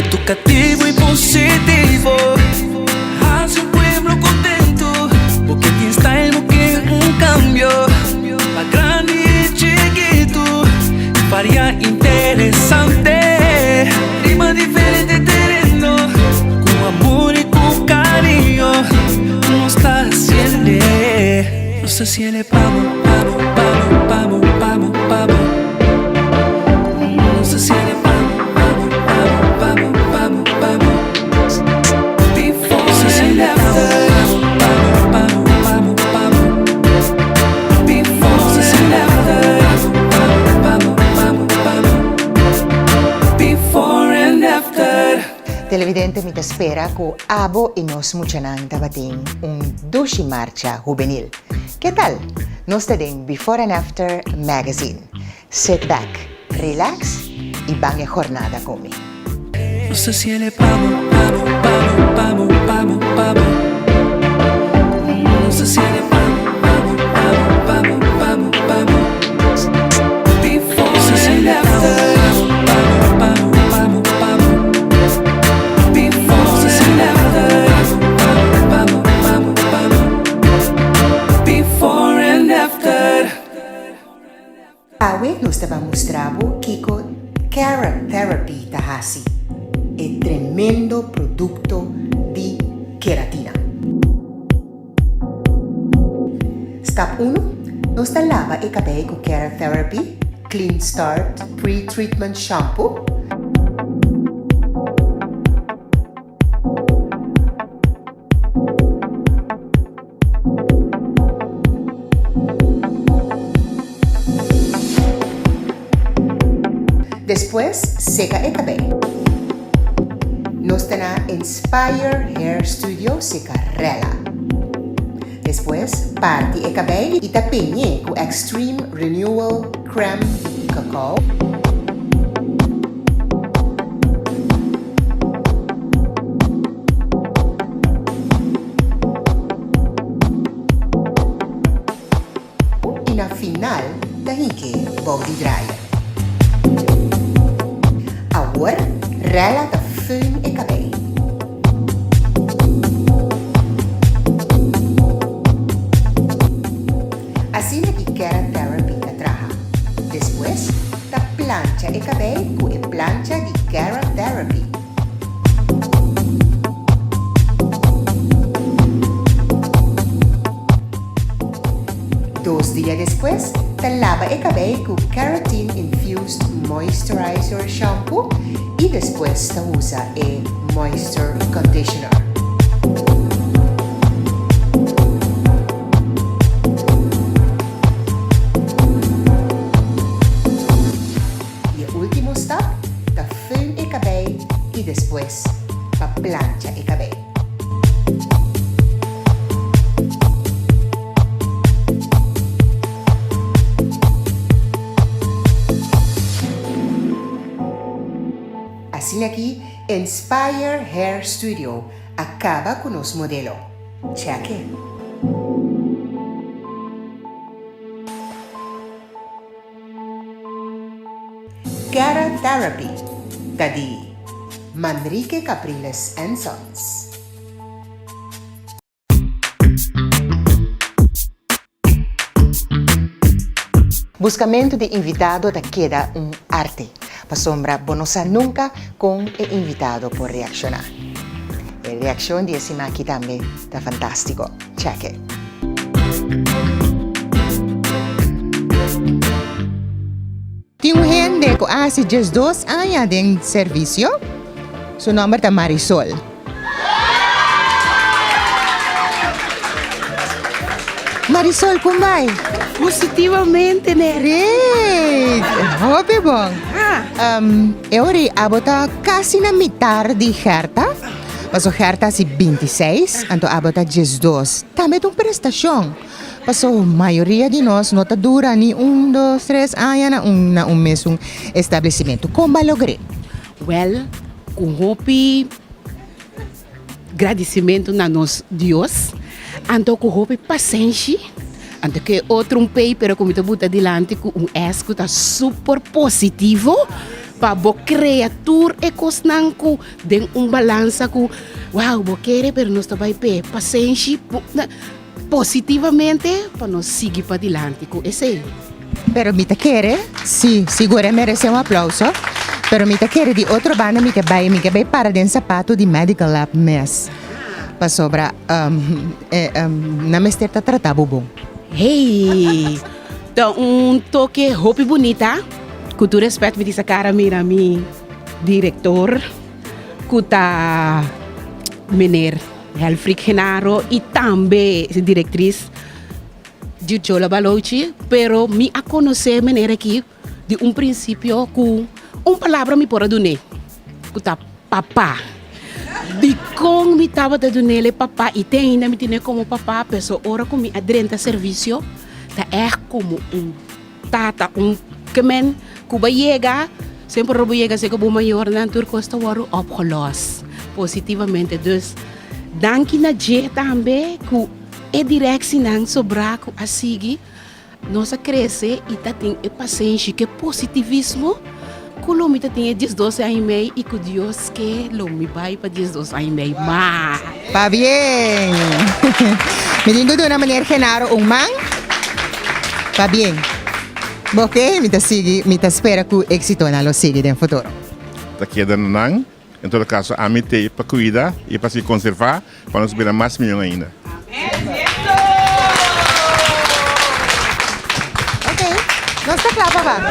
educativo y positivo. Hace un pueblo contento, porque tiene style que un cambio. Va grande y chiquito, varia interesante. Rima diferente terreno, con amor y con cariño. No está haciendo, no está haciendo, vamos, vamos, vamos, vamos, vamos, vamos. No está haciendo, vamos, vamos, vamos, vamos, vamos. Before and after, vamos, vamos, vamos. Before and after, vamos, vamos, vamos. Before and after. Televidente mi espera que abo y nos muchanan tabating un dushi marcha juvenil. ¿Qué tal? Nos den Before and After Magazine. Sit back, relax y van a jornada conmigo. No sé si él es vamos, vamos, vamos, vamos, vamos, vamos. No sé si él es vamos, vamos, vamos, vamos, vamos, vamos. Before and after, vamos, vamos, vamos, vamos. Before and after, vamos, vamos, vamos, vamos. Before and after. Awe nos estaba mostrando Kiko Cara Therapy Tahasi, el tremendo producto de queratina. Step 1. Nos lava el cabello con Cara Therapy Clean Start Pre-Treatment Shampoo. Después, seca el cabello. Nos tenemos Inspire Hair Studio Secarela. Después, parte el cabello y tapeñe con Extreme Renewal Creme de Cacao. Y na final, dahinke body dryer. Agora, rela de fön e cabelo. Assim é que Cara Therapy te traja. Depois, te plancha e cabelo com a plancha de Cara Therapy. Dos dias depois, te lava e cabelo com Keratin Infused Moisturizer Shampoo e depois te usa e Moisture Conditioner. E o último step, te fön e cabelo e depois te plancha e cabelo. Assim aqui, Inspire Hair Studio acaba com nosso modelo. Cheque. Cara Therapy, Tadi, Manrique Capriles & Sons. Buscamento de invitado te queda arte. Pasombra bonosa nunca con el invitado por reaccionar. La reacción de ese maqui también está fantástico. Cheque. Tengo gente que hace just 2 años de servicio. Su nombre es Marisol. Marisol, ¿cómo va? Positivamente, né? Great! Hope bom. Eu abota quase na metade de Herta. Mas o Herta é 26, então abota 12. Também tem prestação. Mas a maioria de nós não dura nem 1, 2, 3 anos na mesmo estabelecimento. Como logrei? Well, com hope, agradecimento na nosso Deus. Então, com hope, paciência. Anto que outro paper como tu buta dilante com esco tá super positivo, Pa bo criatura e cosnan ku den balança ku wow, bo querer pero nós também pe paciência positivamente para nós seguir para adiante com esse. Pero mi te quiere, sí, seguro merece un aplauso. Pero mi te quiere di otro banda mi che vai para den sapato di Medical Lab Mess. Pa sobra, na mester ta tratabo bom. Hey, então toque roupa bonita. Com todo respeito, me disse a cara, mira, mi diretor, que tá meneer Helfric Genaro e também diretriz de Chola Balochi, pero me a conhecer meneer aqui de princípio com palavra me pora do ne, que tá papá. De como me tava de donele papá e tem ainda me tinha como papá, pessoa ora com me adrenta serviço, tá é como tata kemen kuba chega, sempre robo chega se kuba maior na turcosta waru opgelost. Positivamente, dus danke na je também ku e direção nang sobra ku asigi nossa cresce e tá tem e paciência que positivismo Kulo tem 12 anos e meio e com Deus que lo me vai para 12 anos e meio mais. Pa bien. Me digo de una manera Genaro un man. Pa bien. Ok, mi te espera que éxito na lo sigue en futuro. Tá quedando não. Em todo caso, a mim tem para cuidar e para se conservar para nós virar mais milhão ainda. Ok, não está claro, papá.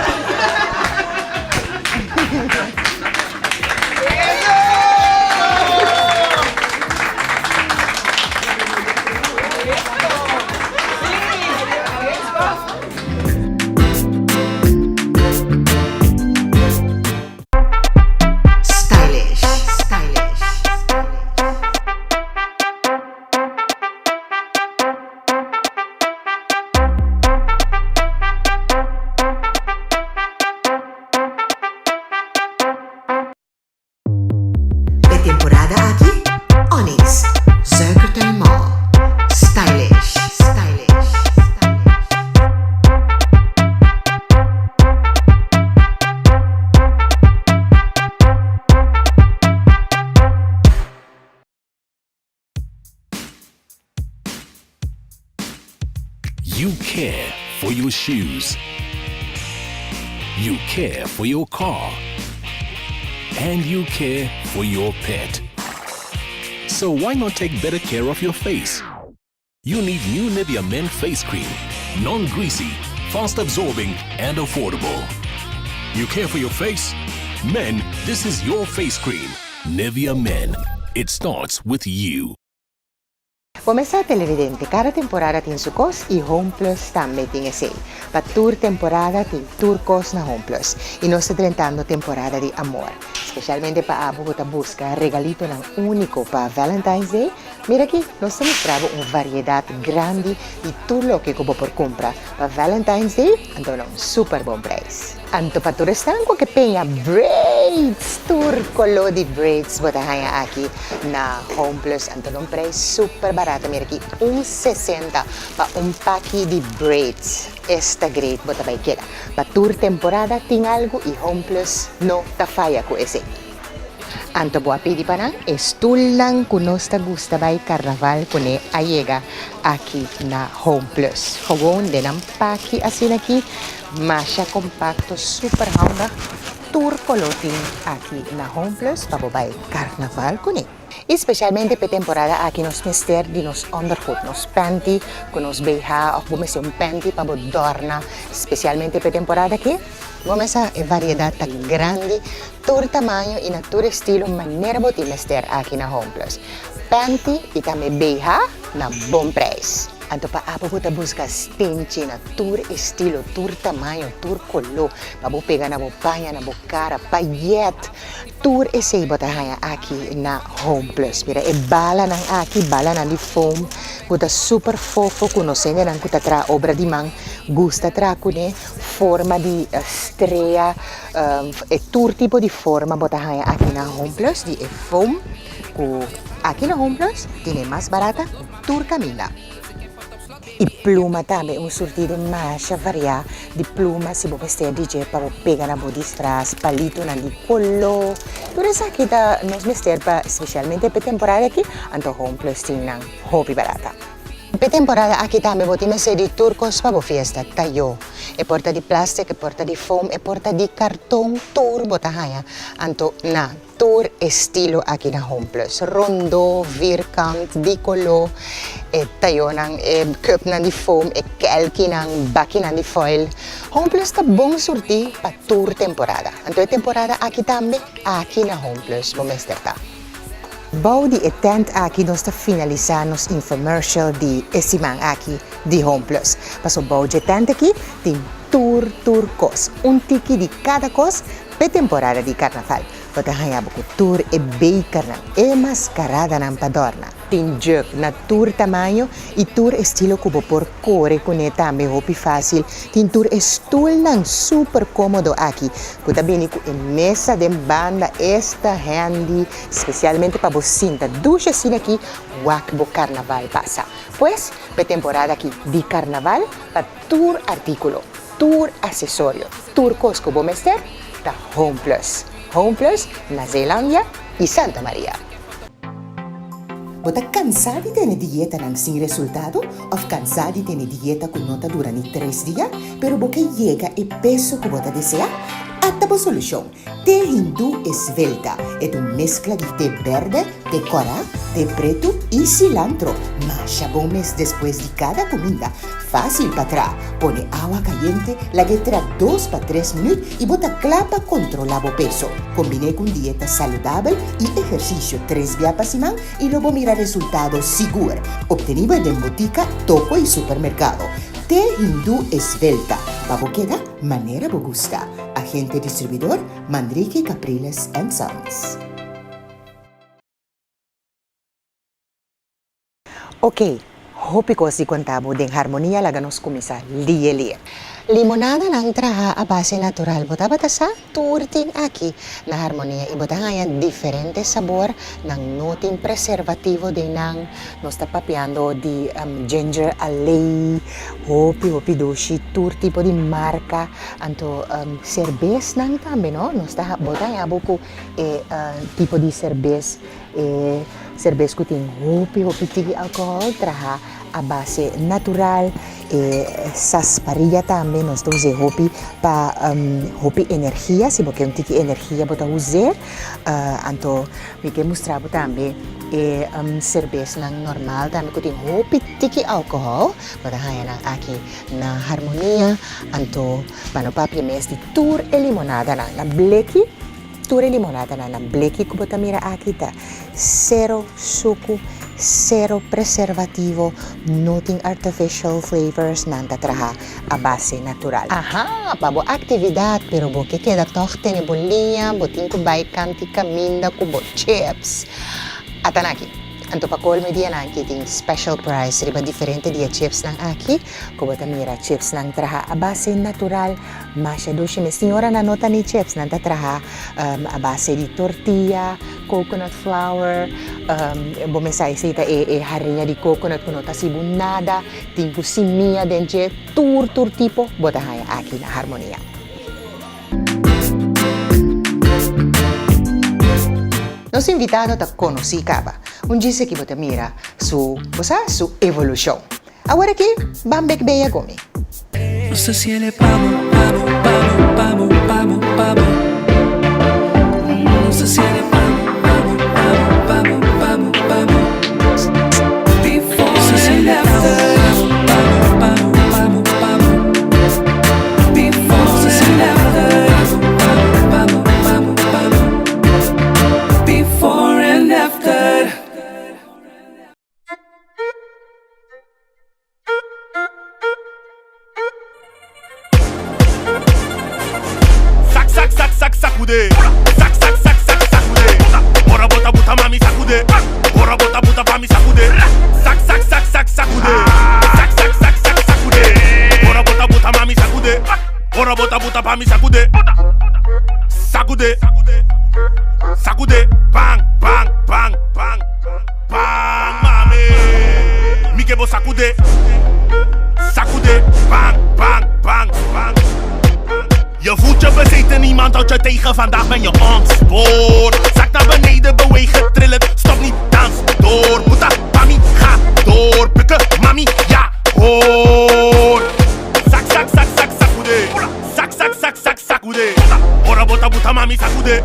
Temporada aqui, Onyx, Zuckerton Mall, stylish. You care for your shoes. You care for your car. And you care for your pet. So why not take better care of your face? You need new Nivea Men Face Cream. Non-greasy, fast-absorbing, and affordable. You care for your face? Men, this is your face cream. Nivea Men. It starts with you. Começa televidente, cada temporada tem su cos e Home Plus também tem esse. Para tour temporada tem tour cos na Home Plus. E nós estamos tentando temporada de amor. Especialmente para abo que busca regalito ng único para Valentine's Day. Mira aqui, nós mostramos uma variedade grande de tudo o que você pode comprar para Valentine's Day. Então, um super bom preço. Anto para turistan ko que penha braids, tour color de braids botahaya aqui na Home Plus. Anto um preço super barato. Mira aqui, 1,60 para pack de braids. Esta great bota vai queda. Para tour temporada tem algo e Home Plus no ta falla com esse. Anto boa pedi para estulang kunosta gusta by carnaval kune ayega aqui na Home Plus. Gewoon de ng paki asin aqui, masha compacto super handig tour coloting aqui na Home Plus para by carnaval kune. Especialmente para temporada aqui nos mister de nos underfoot, nos panty, com nos BH, ou bumesi panty para dorna, especialmente para temporada aqui. Vamos a variedade tá grande, todo tamanho e na todo estilo, maneira de mister aqui na Home Plus. Panty e também BH na bom preço. Anto pa apo po ta busca stenchi na tour estilo, tour tamanho, tour color, pabu pega na bo panha, na bo cara, payet, tour esse botahaya aqui na Home Plus. Mira, e bala nang aqui, bala nang di foam, kuta super fofo, conoscendo nang kuta tra obra di man, gusta tra kune, forma di estrella, e tour tipo di forma botahaya aqui na Home Plus, di e foam, ku aqui na Home Plus, tiene mais barata, tour Camila. E pluma também, surtido mais variado de pluma, se você estiver DJ para pegar na body strass, palito na de color. Tudo isso aqui tá nos mister para especialmente para temporada aqui, então home plus tem na hobby barata. Para temporada aqui também vou ter de turcos para a festa, tayo. É porta de plástico, é porta de foam, é porta de cartão, tour bota haya. Então na tour estilo aqui na home plus, rondo, vierkant, de color, tayo nang cup na de foam, kelki nang baki na de foil. Home plus tá bom surtir para tour temporada. Então a temporada aqui também aqui na home plus, vou mestrar tá. Bom de tent aqui nós está finalizando nos infomercial de esimang aqui de Home Plus. Paso bom de tent aqui tem tour cos, tiki de cada cos para temporada de carnaval. Bota hayabo ko tour e baker na e mascarada ng padorna. Tem jug na tour tamanho e tour estilo kubo por core kuneta me hopi fácil. Tem tour stool nang super cómodo aqui. Kuta bini ku mesa de banda esta handy, especialmente para bocinta. Ducha sin aqui, wakbo carnaval pasa. Pues, pe temporada aqui de carnaval, pa tour artículo, tour accesorio, tour cosco bomester, ta Home Plus. Home Plus, na Zelândia e Santa Maria. Bota cansado de ter dieta nang sin resultado? Of cansado de ter dieta com nota durante 3 dias? Pero porque llega e peso que bota desea? Atabo solução. Té Hindu Esvelta é uma mescla de té verde, té coral, té preto e cilantro. Masha bom mês depois de cada comida. Fácil para trás. Pone água caliente, laguetra 2 para 3 minutos e bota clapa controlar o peso. Combine com dieta saudável e exercício 3 dias para semana e logo mira resultados seguros. Obtenido em botica, toco e supermercado. Té Hindu Esvelta. Baboqueda, manera bogusta. Agente distribuidor, Manrique Capriles & Sons. Ok, hopi ko si kontabo ding harmonia laganos kumisa liye. Limonada ng traha a base natural. Bota sa turting aki na harmonia. Ibota nga yan diferente sabor ng noting preservativo din ng nos tapapiando di ginger ale, hopi doshi, tur tipo di marca, anto serbes nang tambe, no? Nos ta bota nga buko tipo di serbes serbes ko ting hopi tigi alcohol traha a base natural sarsaparilla também nós estamos usando hopi para hopi energia se porque tiki energia bota usar anto me quer mostrar também cerveja nang normal também que tem hopi tiki alcohol bota haya aqui na harmonia anto pano papi mes de tour e limonada na bleki tour e limonada na bleki que bota mira aqui tá zero suco, zero preservativo, nothing artificial flavors nanda traha a base natural. Aha, pabo actividad pero bo que queda toch tene bolinha, botin ko baikanti kaminda ko bo chips. Atanaki. Anto pa call media na ting special price riba diferente dia chips nang aki ko bota mira chips nang traha a base natural masya doshi me signora na nota ni chips nang traha a base di tortilla coconut flour bomesay sita harinha di coconut kuno ta sibunada timpu simia denje tur tipo bota haya aki na harmonia. Nos invitados a conocer Caba, disse que você mira su evolução. Agora aqui, Bambek Beia Gomi. No sé si él es pavo. No sé si él es pavo. Before and after. Before and after. Sacude, sacude. Bora bota mami sacude. Bora bota pra me sacude. Sacude. Sacude. Bora bota mami sacude. Bora bota pra me sacude. Sacude. Bang, mami. Mi que vos sacude. houd je tegen, vandaag ben je ontspoord. Zak naar beneden, bewegen, trillen, stop niet, dans door. Boeta, mami, ga door. Bukken, mami, ja, hoor. Zak, zak, zak, zak, sakude. Zak, zak, zak, zak, sakude. Bora, bota, buta, mami, sakude.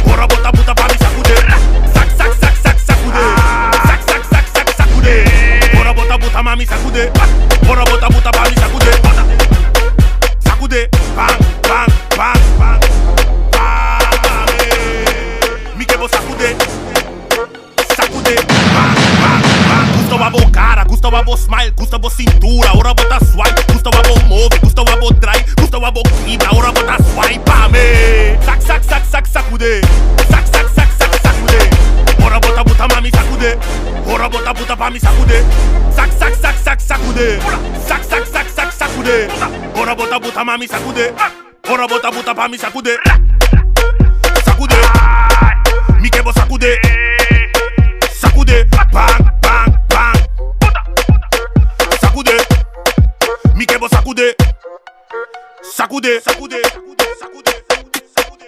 Bora, bota, buta, mami, sakude. Zak, zak, zak, zak, sakude. Zak, zak, zak, zak, sakude. Bora, bota, buta, mami, sakude. Bora, bota, buta, mami, sakude. Sakude, bang, bang, bang, bang. Bang, Mikebo sakude. Sakude, bang, bang, bang. Gusto babo cara, gusto babo smile, gusto babo cintura, ora bota swipe, gusto babo move, gusto babo drive, gusto babo quibra, ora bota swipe, me. Sak, sak, sak, sak, sakude. Sak, sak, sak, sak, sakude. Ora bota buta mami sakude. Ora bota buta pami sakude. Sak, sak, sak, sak, sakude. Sak, sak, sak, sak, sakude. Ora bota buta mami sakude. Ora bota buta pami sakude. Sakude. Mikebo sakude. Sakude. Bang, bang, bang. Sakude. Mikebo sakude. Sakude, sakude, sakude, sakude, sakude.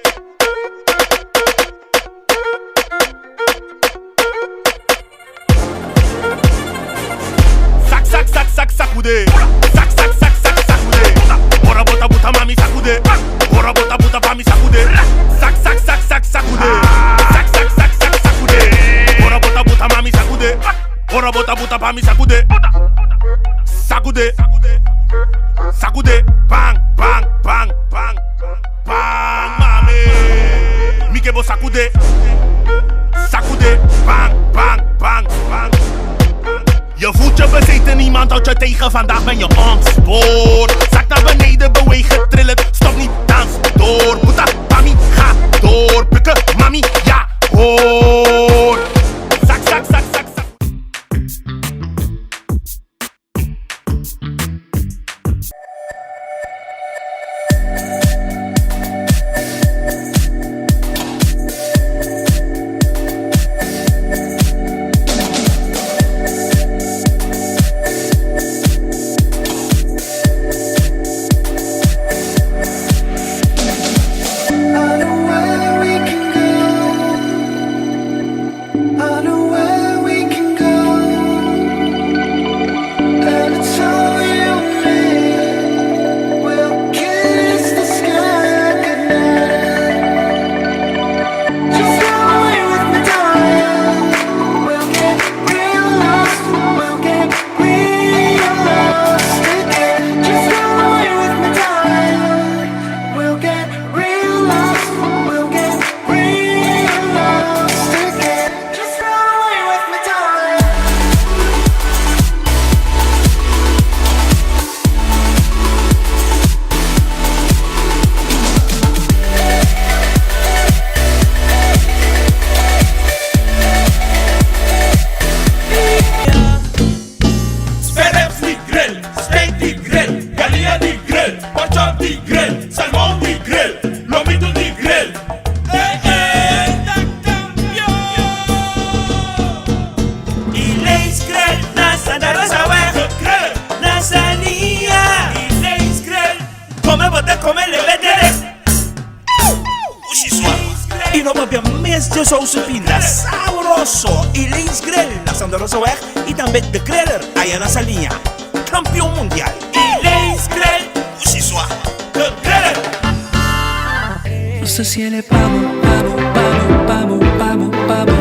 Sak, sak, sak, sak, sakude. Sak, sak, sak, sak, sakude. Bora, bota, buta, mami, sakude. Bora, bota, buta, pami, sakude. Sak, sak, sak, sak, sakude. Sak, sak, sak, sak, sakude. Bora, bota, buta, mami, sakude. Bora, bota, buta, pami, sakude. Sakude. Sakude. Bang, bang, bang, bang, bang, mami. Mikebo sakude. Sakude. Bang, bang, bang, bang. Je voelt je bezeten, niemand houdt je tegen, vandaag ben je ontspoord. Zak naar beneden, bewegen, trillen, stop niet, dans door. Boeta, mami, ga door. Bukken, mami, ja, hoor. Zak, zak, zak, zak, zak. Y no me mes de Sousupina, sabroso. Y Leis Grill, la Sandorosa Weg. Y también de Griller, allá en la Salinha. Campeón mundial. Y Leis Grill, Usiswa, de Griller. No sé si él es pavo, pavo, pavo, pavo, pavo, pavo.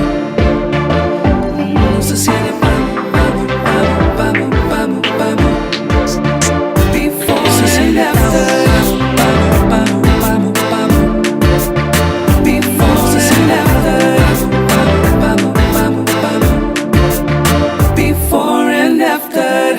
No sé si él es pavo, pavo, pavo, pavo, pavo, pavo. Before no sé si él es pavo, pavo, pavo, pavo, pavo. Before no sé si él es pavo, pavo, pavo, pavo. Before and after.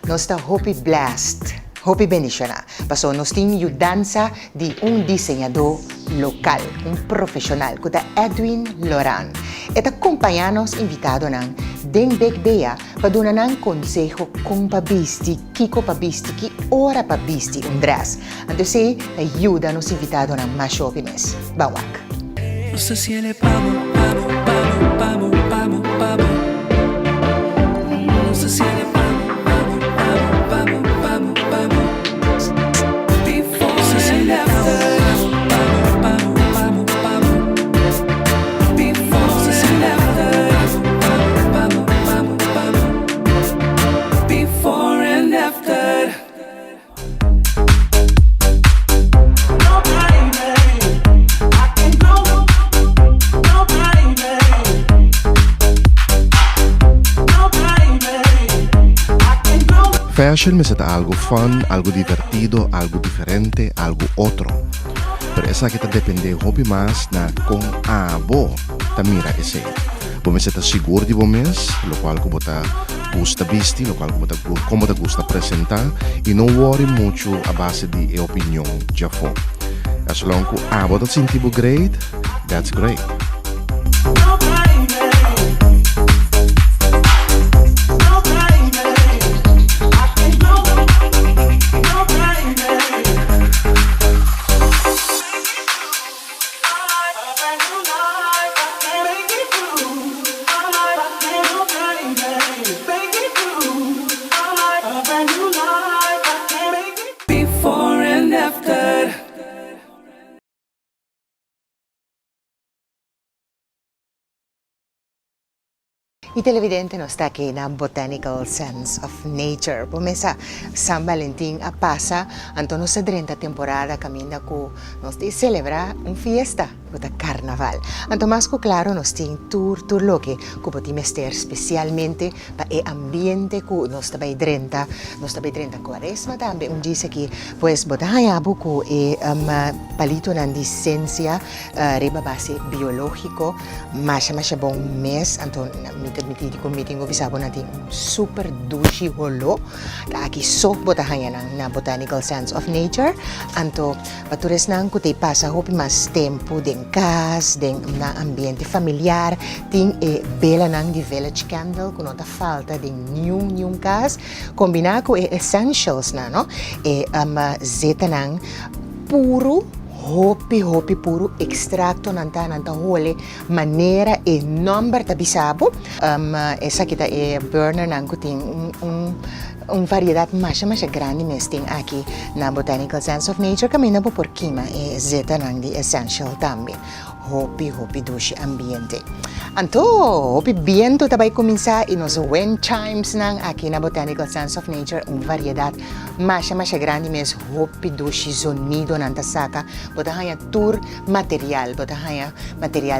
Nós está Hopi Blast. Hopi Benishana. Paso nos tinha dança de diseñador local, profissional, que é Edwin Loran. E acompanha-nos invitado nan Dengbek Bea para dar um conselho com pabisti, kiko pabisti, que ora pabisti dress. Então se ajuda nos invitado nan mais Hopi mes. Bawak. No sé si él es pavo, pavo, pavo, pavo, pavo, pavo. No sé si él es pavo, pavo, pavo, pavo, pavo, pavo. Before no sé si él es pavo. fashion me seta algo fun, algo divertido, algo diferente, algo otro. Pero esa kita depende hobby más na kung abo ta mira ese. Bome seta seguro de bomes, lo cual como ta gusta visti, lo cual como ta gusta presentar y no worry mucho a base de opinión já fo. As long ku abo ta sintibo great, that's great. Before and after. Y televidente nos está aquí na Botanical Sense of Nature. Pomesa San Valentín a pasa, anto nos sa 30 temporada caminda ko nos di celebra un fiesta, kuta carnaval. Anto mas ko claro nos ting tour loke, ko poti mester specialmente pa e ambiente ko nos tabay 30 Quaresma tambe un dice que pues botaya buko e palito nan licencia reba base biológico, masha bong mes anto meeting ofisabo natin super douche holo kaaki so botahan ng na Botanical Sense of Nature anto patures nang kutay pasa hopi mas tempo den kas den na ambiente familiar ting e bela nang di village candle kuno ta falta den new kas kombina ko e essentials na no e zeta nang puro hopi puro extracto nanta hole manera e number tabisabo esa kita e burner nang kuting un variedad masha grande mesting aqui na Botanical Sense of Nature camina po por kima e zeta nang di essential tambi hopi douche ambiente anto hopi viento tabay comienza y nos wind chimes nang aqui na Botanical Sense of Nature un variedad masha grande mes hopi douche sonido nanta saka botahanya tour material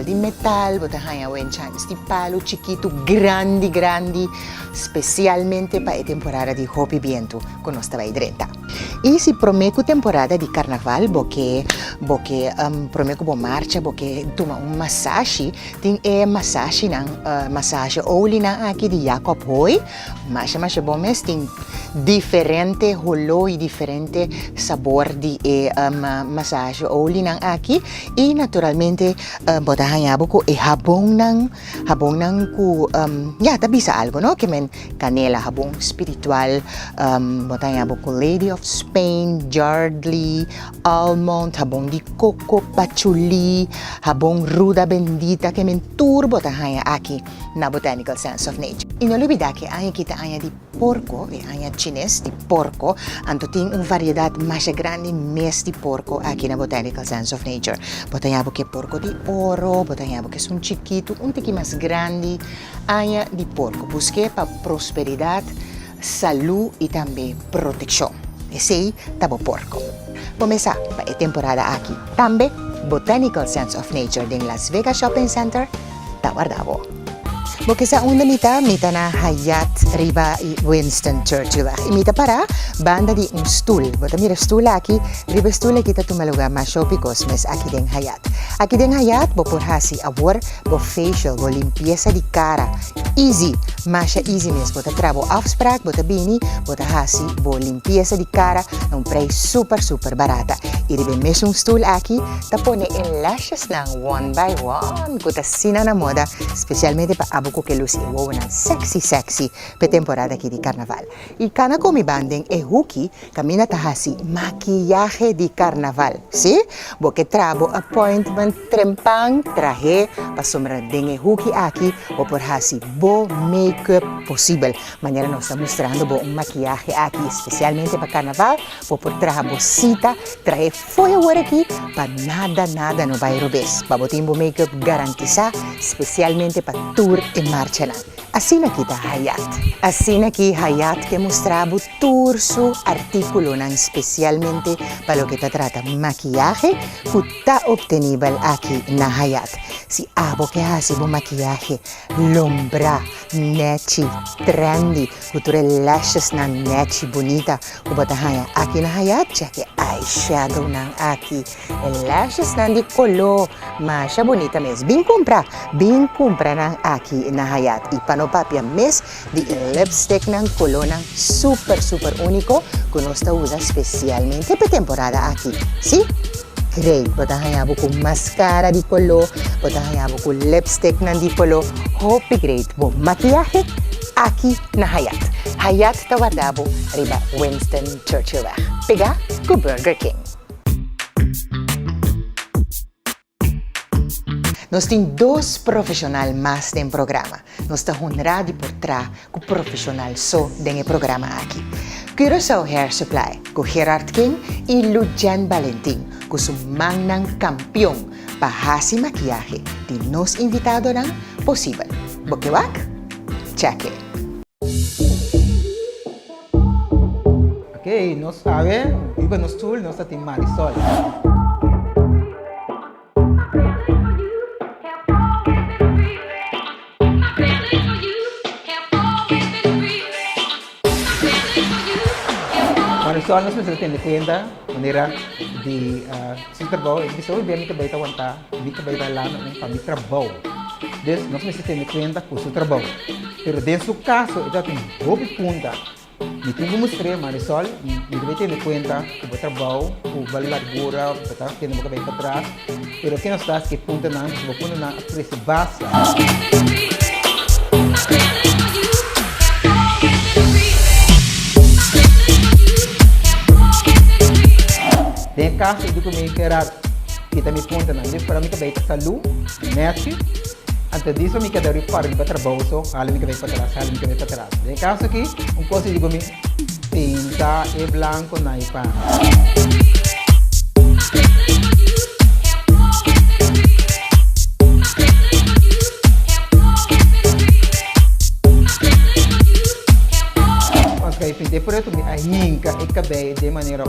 di metal botahanya wind chimes di palo chiquito grandi specialmente pa e temporada di hopi viento con nos tabay 30 y si promeco temporada di carnaval boke promeco bo marcha boke tuma un massage ting e massage nang massage oli nang aki di Jacob Hoy masha bo mes ting diferente holo y diferente sabor di massage oli nang aki y naturalmente botahanya ko e habong nang ku tabisa algo no que men canela habong spiritual botahanya ko Lady of Spain Yardley almond habong di coco patchouli habong ruda bendita que men turbo botahanya aki na Botanical Sense of Nature y no olvida que aya kita aya di porco e aya chines di porco anto ting un variedad mas grande mes di porco aquí na Botanical Sense of Nature botanya que porco di oro botanya que son chiquito un tiki mas grande aya di porco busque pa prosperidad salud y también protección ese tabo porco pomesa pa e temporada aquí tambe Botanical Sense of Nature din Las Vegas Shopping Center Tawardabo. Porque sa una mita na Hyatt riba Winston Churchill. Imita para banda di un stool. Bota mira stool aquí, riba stool kita tumaluga ma Shopee Cosmes aquí den Hyatt. Aquí den Hyatt bo por hasi abor bo facial bo limpieza di cara. Easy, masha easy mes bota trabo afspraak bota bini bota hasi bo limpieza di cara a un preço super barata. E riba mes un stool aquí tapone en lashes nang one by one. Kuta sina na moda, specialmente pa abo ko que lucy wow na sexy pe temporada aquí di carnaval. Y kana ko mi banding e huki kamina tahasi maquillaje di carnaval. ¿Sí? Bo que trabo appointment trempang traje pa sombra ding e huki aquí o por hasi bo makeup posible. Mañana nos está mostrando bo un maquillaje aquí especialmente para carnaval bo por traje bocita traje followar aquí pa nada no vai robes. Babotin bo makeup garantiza especialmente para tour en marcha lang. Así na kita Hyatt. Así na ki Hyatt que mostrabo tour su artículo nang especialmente para lo que te trata maquillaje kuta obtenible aquí na Hyatt. si abo que hace bu maquillaje, lombra, nechi, trendy, kuture lashes na nechi bonita, kubata haya aki na hayat, cheque eyeshadow ng aki, lashes na di kolo, masya bonita mes, bin kumpra ng aki na hayat, ipanopapya mes, di lipstick ng kolo ng super único, kuno sta usa specialmente per temporada aquí, ¿sí? Great, potahayabo kung mascara di kolo, potahayabo kung lipstick ng di kolo, hope great bo makiyahe, aki na hayat. Hayat tawadabo, riba Winston Churchill Weg. Piga ku Burger King. Nós temos dois profissionais mais no programa. Nós estamos honrados por trás com profissional só desse programa aqui. Curaçao Hair Supply, com Gerard King e Lujan Valentin, com seu manang campeão para fazer maquiagem de nos invitados ng possível. Bokiwak? Check it. Ok, nós sabemos, iba no stool, nós temos Marisol. Marisol, nós precisamos ter conta maneira de se trabalhar, de se ouvir que baita wanta, que baita lá no para trabalho. Des nós precisamos ter conta com seu trabalho. Pero dentro do caso, já tem boa conta. Me tenho que mostrar Marisol, me deve ter conta com o trabalho, com a largura, para que não vai para trás. Pero que nós estamos que ponta não, vou pôr na preço baixa. Tem caso de comer que era que também conta não, para mim que vai para saúde, net, antes disso me quero ir para o trabalho, só, ali me que vai para trás, ali me que vai para trás. Tem caso aqui, coisa de comer tinta e branco na ipa. Mas que pinte por isso me arranca e cabelo de maneira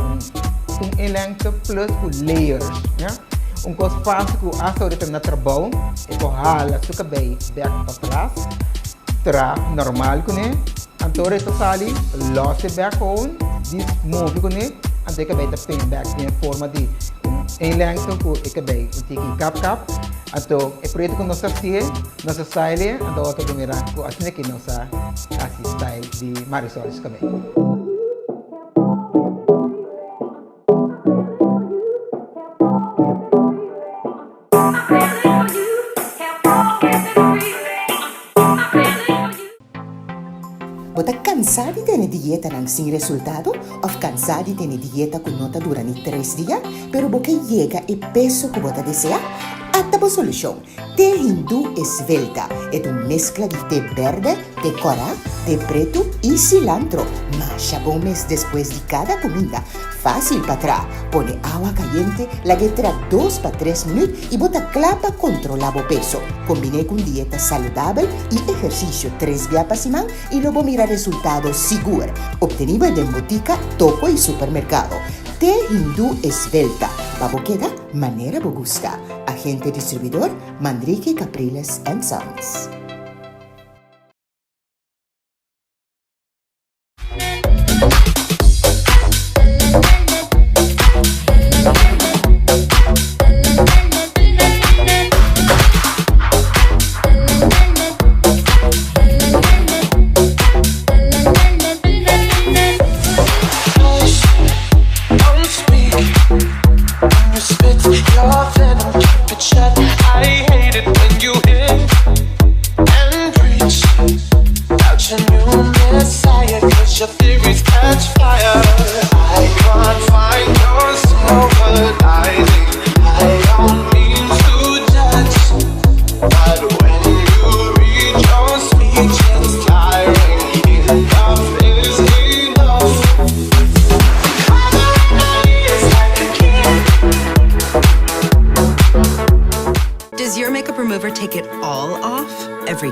elenco plus com layers, né? Coisa fácil que a saúde na trabalho é que hala o cabelo back para trás, normal com ele, então isso sali, losse back on, this move com ele, até que vai dar pin back em forma de elenco com o cabelo, o cap, então é por isso que nossa style, então eu tô mirando com assim que nossa style de Marisol cabelo. Bota cansado de ter dieta não sem resultado? Ou cansado de ter dieta com nota durante 3 dias, pero porque chega e peso que bota deseja? Atabo solução. Té hindu esvelta é uma mescla de té verde, té cora, té preto e cilantro. Masha bom mês depois de cada comida. Fácil para trás. Pone água caliente, laguetra 2 para 3 minutos e bota clapa controlar o peso. Combine com dieta saudável e exercício 3 dias para semana e logo mira resultados seguros. Obtenido de botica, topo e supermercado. Té hindu esvelta. Baboqueda, manera bogusta. Agente distribuidor, Manrique Capriles & Sons.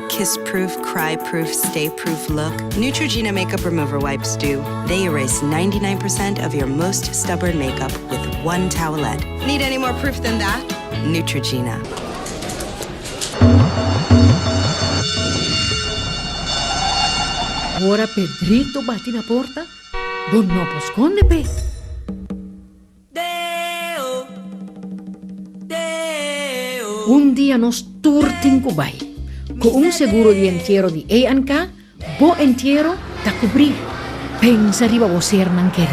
Kiss-proof, cry-proof, stay-proof look, Neutrogena Makeup Remover Wipes do. They erase 99% of your most stubborn makeup with one towelette. Need any more proof than that? Neutrogena. Ora Pedrito bate na porta. Bom no posconde, pe. Un día nos turtin kubay. Con un seguro de entierro de A&K, bo entierro ta cubrir. Pensa riba bo ser nang keri.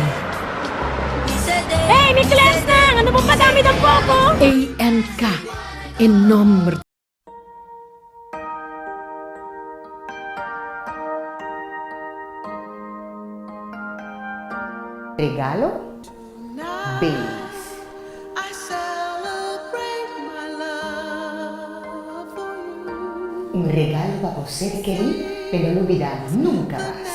Hey, may class na! Ano po padami ng poco? A&K, en nombre. Regalo? Baileys. Un regalo para você, querido, pero no olvidar nunca más.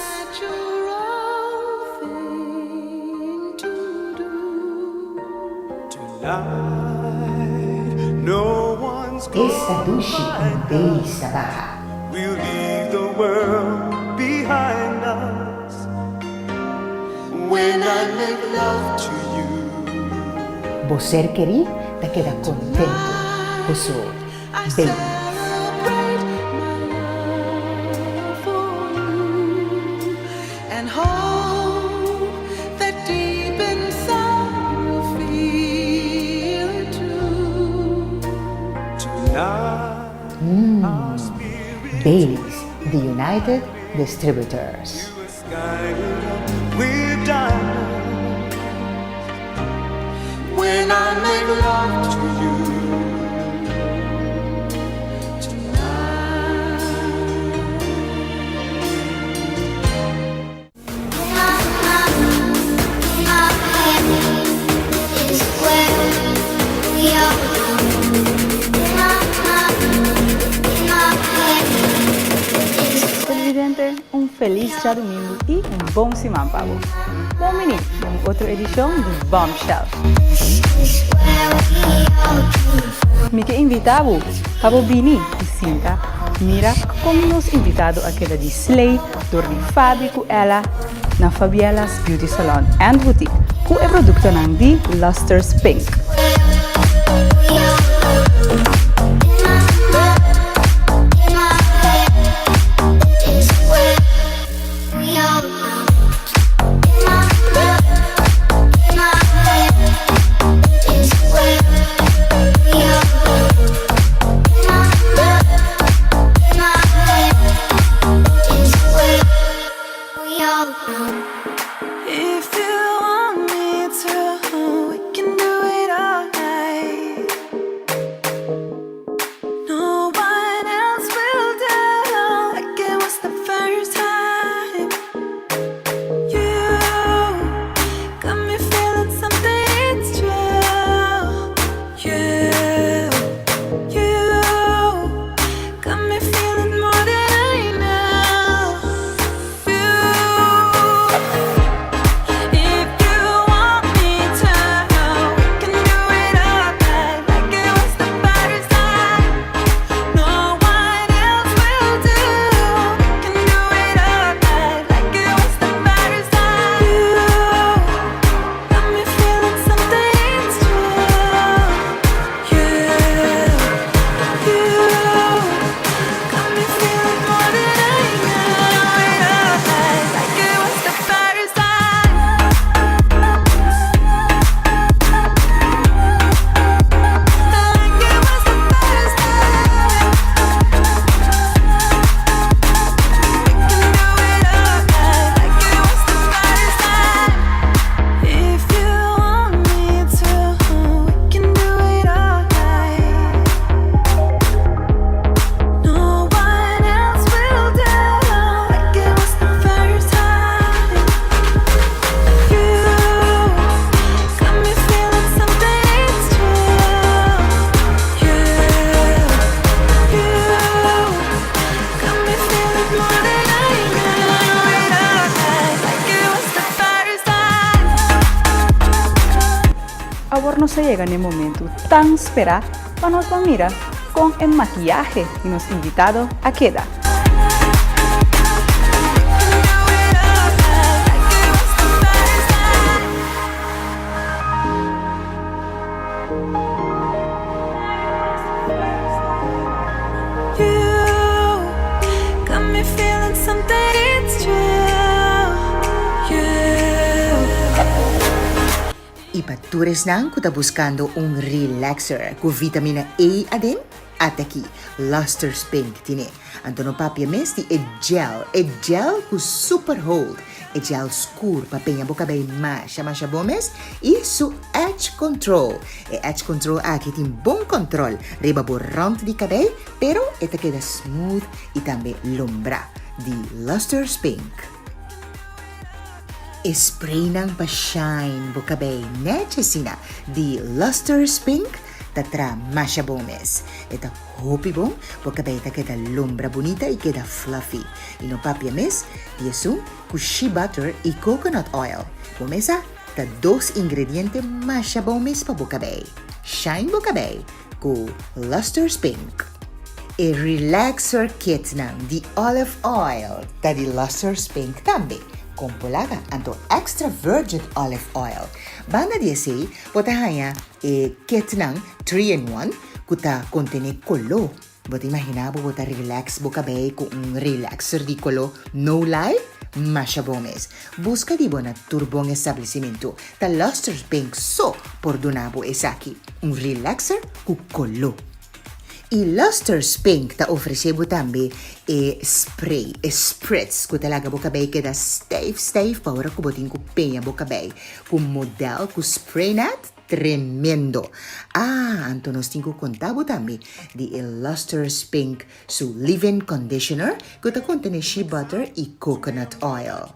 Esta duche con Baileys trabaja. We'll leave the world behind us when I make love to you. Você, querido, te queda contento con su Baileys. And hope that deep inside you feel it too. Tonight, Baileys, the United Distributors. we're diamonds when I make love to you. Presidente, um feliz dia domingo e bom semana para você. Bom menino, em outra edição do Bombshell. Me que invitado para o Bini e Cinta. Mira como nos invitado aquela de Slay, door de Fábrico ela na Fabiella's Beauty Salon and Boutique, que é produto de Luster's Pink. If you want me to, we can do it all night. No one else will do, like it was the first time. You got me feeling something, it's true. You got me feeling more than I know. If you want me to, we can do it all night, like it was the first time. No one else will do. We can do it all night, like it was the first time. You got me feeling something, it's true. You got me feeling more than I know. It all night, like it was the first time. If you want me to, we can do it all night. No one else will do, like it was the first time. You got me feeling something, it's true. You got me feeling more than I know. It all night, like it was the first time. Ahora no se llega en el momento tan esperado para nos mira con el maquillaje y nos invitado a quedar. You got me feeling something, it's true. Y para todos que están buscando un relaxer con vitamina A adem, hasta aquí, Luster Pink tiene. Antono papia mes di gel con super hold. Gel scuro para peña boca bem masha bomes e su edge control. Edge control aqui tem bom controle. Riba borrante de cabelo, pero esta queda smooth e também lombra de Luster Pink. Spray ng pa-shine boca bem necessina de Luster Pink tatra masha bomes. Esta hopi bom, boca bem queda lombra bonita e queda fluffy. E no papia mes, yesu com shea butter e coconut oil. Bomesa, ta 2 ingredientes masha bomes pa boca bem. Shine boca bem com Luster Pink. E relaxer kit ng di olive oil ta di Luster Pink tambe. Compolaga anto extra virgin olive oil. Banda di say, potahaya kit ng 3-in-1 kuta contene kolo. Bota imaginabo bota relax boca bay con un relaxer di kolo no lie. Masha Bomes. Busca di buona turbong establecimiento ta Luster Pink so por donabo esaki. Un relaxer cu kolo. E Luster Pink ta ofrecebo tambe spray, spritz, ku talaga boca bay queda stave, para ku botin ku peña boca bay. Ku model ku spray net, tremendo. Anto nos tinko contabo tambe di Luster Pink su leave-in conditioner, ku ta contene shea butter e coconut oil.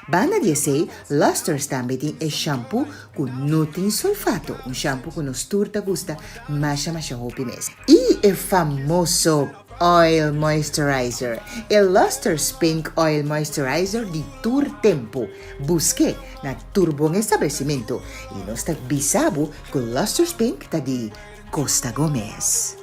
Banda di say, Luster tambe tin shampoo con nutin sulfato, un shampoo con osturta gusta masha hopi mes. E il famoso oil moisturizer, il Luster Pink oil moisturizer di Tour Tempo. Busque na turbong establecimiento e nos bisabo con Luster Pink ta di Costa Gomez.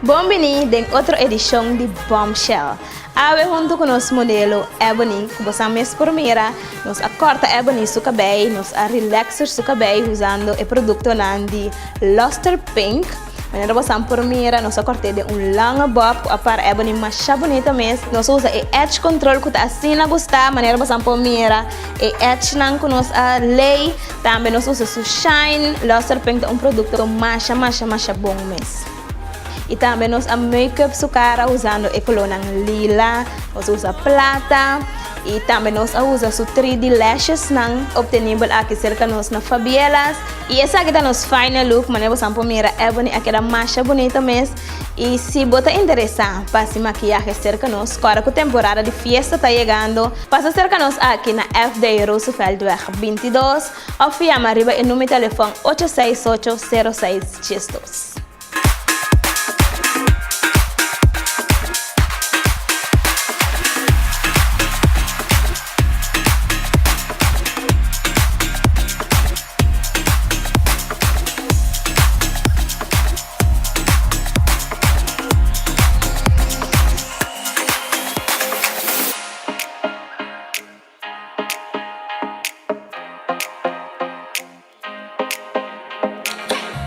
Bombini den outra edição de Bombshell. Ave junto com nosso modelo Ebony, que você mês por mira, nos acorta Ebony su cabelo, nos a relaxer su cabelo usando o produto de Luster Pink. Maneira você por mira, nos acorta de longa bob a par Ebony mais bonita mesmo. Nós usa e edge control que tá assim na gostar, maneira você por mira e edge não com nos a lei, também nós usa su shine. Luster Pink é produto mais bom mesmo. E também nós a make-up su cara usando o color lila, nós usa plata e também nós usa su 3D lashes não obtenível aqui cerca nós na Fabielas. E essa aqui é nosso final look, mas nós vamos mira Ebony aquela mais bonita mesmo. E se você interessar para se maquiagem cerca nós, agora que a temporada de festa está chegando, passa cerca nós aqui na FD Rooseveltweg 22 ou chama arriba o número de telefone 868-0662.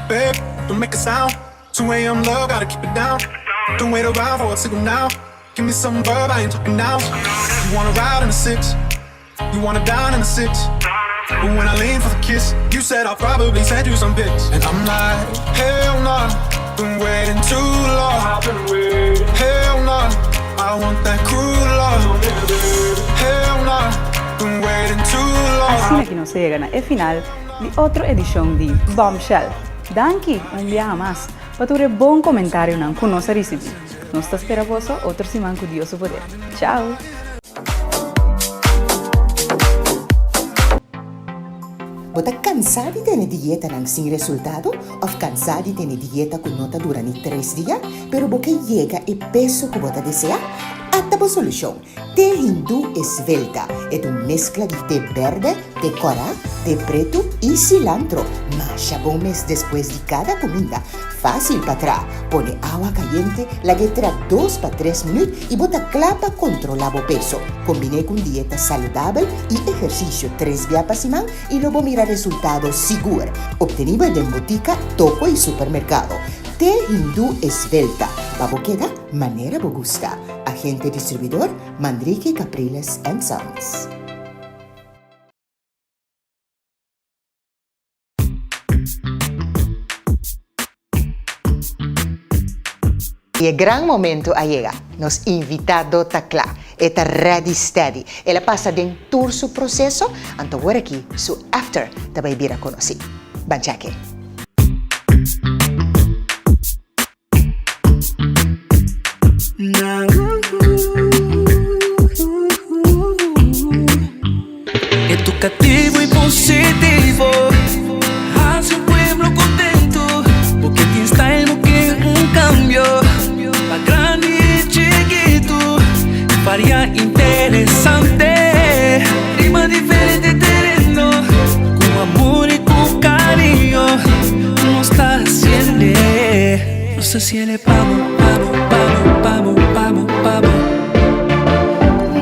Babe, don't make a sound. 2 a.m. love, gotta keep it down. Don't wait around for a signal now. Give me some verb, I ain't talking now. You wanna ride in the 6, you wanna dine in the 6. But when I lean for the kiss, you said I'll probably send you some pics. And I'm like, hell nah, been waiting too long. Hell nah, I want that cruel love. Hell nah, been waiting too long. Así que nos llega a final de otra edición de Bombshell. Danke, un día más. Para tu buen comentario não con nos recibi. Nos te espera vos otro semana con Dios su poder. Ciao. Bota cansado de tener dieta sin resultado o cansado de tener dieta con nota durante 3 días, pero porque llega el peso que bota desea? Hasta por solución. Té hindú esbelta es una mezcla de té verde, té coral, té preto y cilantro. Masha bomes después de cada comida. Fácil para atrás. Pone agua caliente, la guetra 2 para 3 minutos y bota clapa controlado peso. Combiné con dieta saludable y ejercicio 3 días por semana y luego mira resultados seguros. Obtenido en botica, toco y supermercado. Té hindú esbelta. Babo queda manera bo gusta. agente distribuidor Manrique Capriles & Sons. Y el gran momento llega. Nos invitado Tacla. Está ready steady. Ela pasa de tour su proceso. Anto ahora aquí su after te va a ir a conocer. Banchaque. Educativo y positivo. Hace un pueblo contento. Porque tiene style que un cambio. Pa' grande y chiquito. Varia interesante. Rima diferente terreno. Con amor y con cariño. No está haciendo. No se siente pavo, pavo, pavo, pavo, pavo, pavo.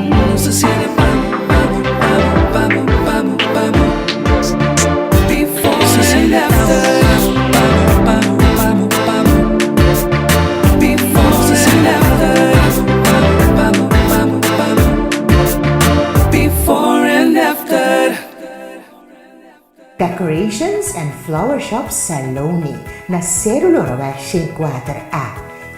No se siente pavo, pavo, pavo, pavo, pavo, pavo. Before and after. Pavo, pavo, pavo, pavo. Before and after. Pavo, pavo, pavo. Before and after. Decorations and Flower Shop Saloni na Célulo Robert 54A.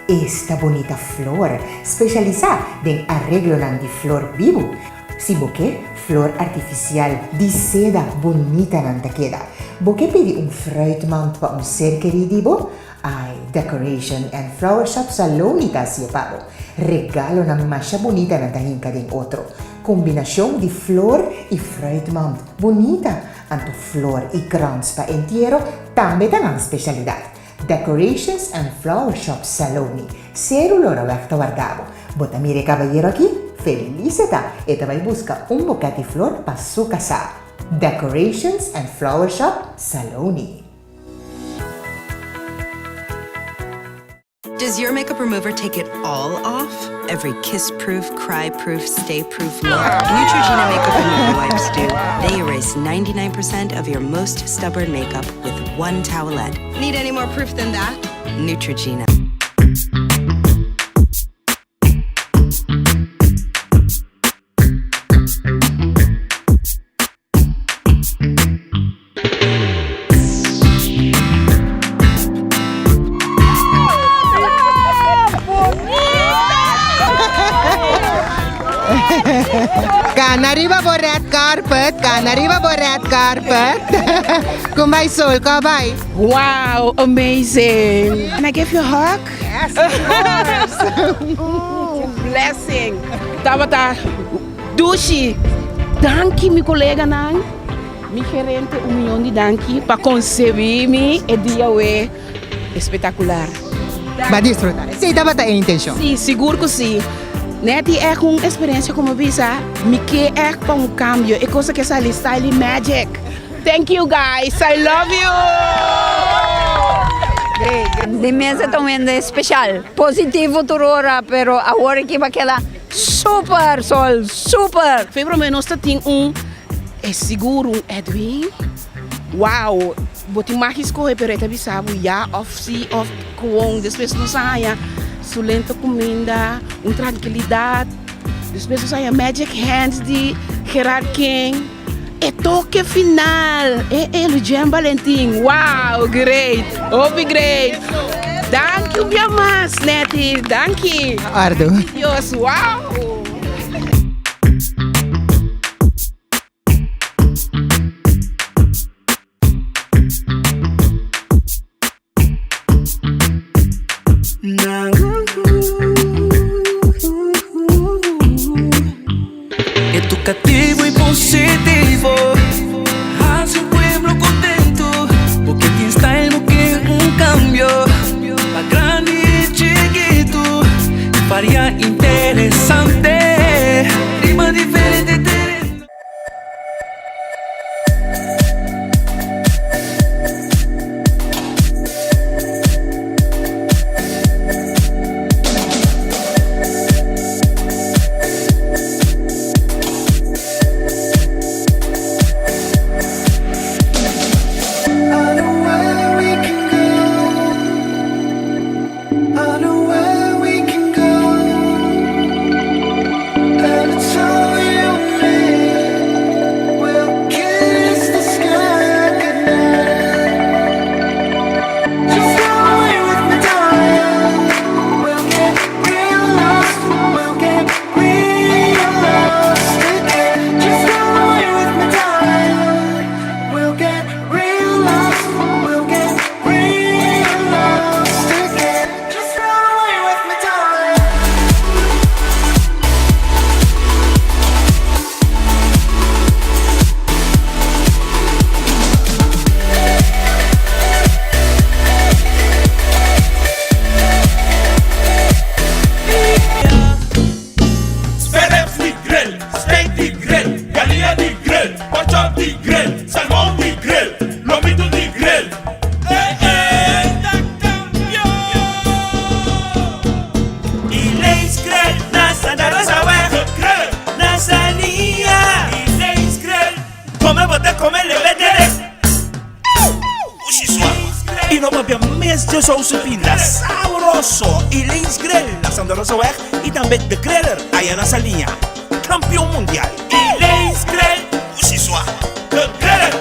Esta bonita flor especializada en arreglo de flor vivo. Si boque flor artificial de seda bonita nanta queda. Boque pedi un fruitmand pa un ser querido. Ay, Decoration and Flower Shop Saloni ta si pago. Regalo na masha bonita nanta hinka den otro. Combinación de flor y fruitmand bonita. Anto flor y grans pa entero también tan specialidad. Decorations and Flower Shop Saloni. Célulo Roberto Vargavo. Bota mire caballero aquí. Felicita. E te vai busca un bocati flor pa su casa. Decorations and Flower Shop Saloni. Does your makeup remover take it all off? Every kiss-proof, cry-proof, stay-proof look? Neutrogena makeup remover wipes do. They erase 99% of your most stubborn makeup with one towelette. Need any more proof than that? Neutrogena. Kan arriba por red carpet, Kumbay sol, kabay. Wow, amazing. Can I give you a hug? Yes, of course. Blessing. Tabata, Dushi. Danke, mi colega nang. Mi gerente, milhão de danke para conceber-me e dia we espetacular. Va disfrutar. Sí, Tabata é intenção. Sim, seguro que sim. Neti é uma experiência como visa, me que é para um cambio, é coisa que sai style magic. Thank you guys, I love you. De mesa também é especial, positivo turora, pero agora que vai quedar super sol, super. Foi para mim nós tem é seguro Edwin. Wow, botin mais escolher pero é sabe já off com depois não saia. Sulenta comida, tranquilidade. Depois sai a magic hands de Gerard King. E toque final. É o Jean Valentin. Wow, great. Hope great. Thank you, minha mas, Neti. Thank you. Ardo. Deus, wow. Educativo y positivo. Hace un pueblo contento. Porque tiene style que un cambio. Pa' grande y chiquito. Varia interesante. Rima diferente terreno. Vino para o mês de Josephine, saboroso. Elaine's Grill, na Sandra Rosoweg. E também The Griller, aí nessa linha. Campeão mundial. Elaine's Grill, o Siswa. The Griller.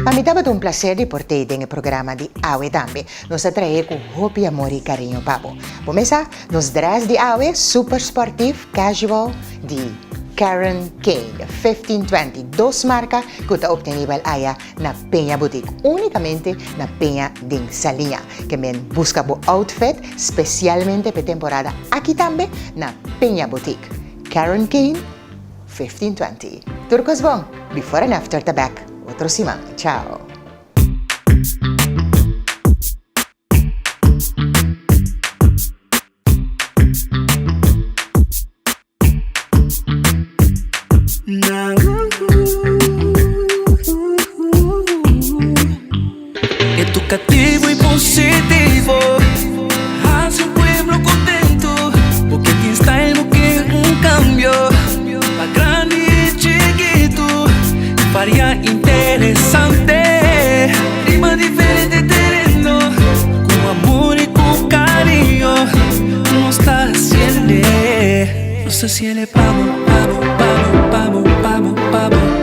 Ma mi dava un piacere portare nel programma di Awe Dambi. Nos atrae con hopi, amor e carinho, papo. Começa, nos dress di Awe, super sportivo, casual, di Karen Kane, 1520, dos marca que está obtenible allá na Peña Boutique, únicamente na Peña din Salinha, que men busca bu outfit especialmente para temporada aqui também na Peña Boutique. Karen Kane, 1520. Turcos bom, before and after the back. Otro semana. Ciao. Educativo y positivo, hace un pueblo contento, porque tiene style, porque un cambio, pa' grande y chiquito, varía interesante, rima diferente terreno, con amor y con cariño, no está haciendo, no se siente, vamos, vamos, vamos, vamos, vamos, vamos.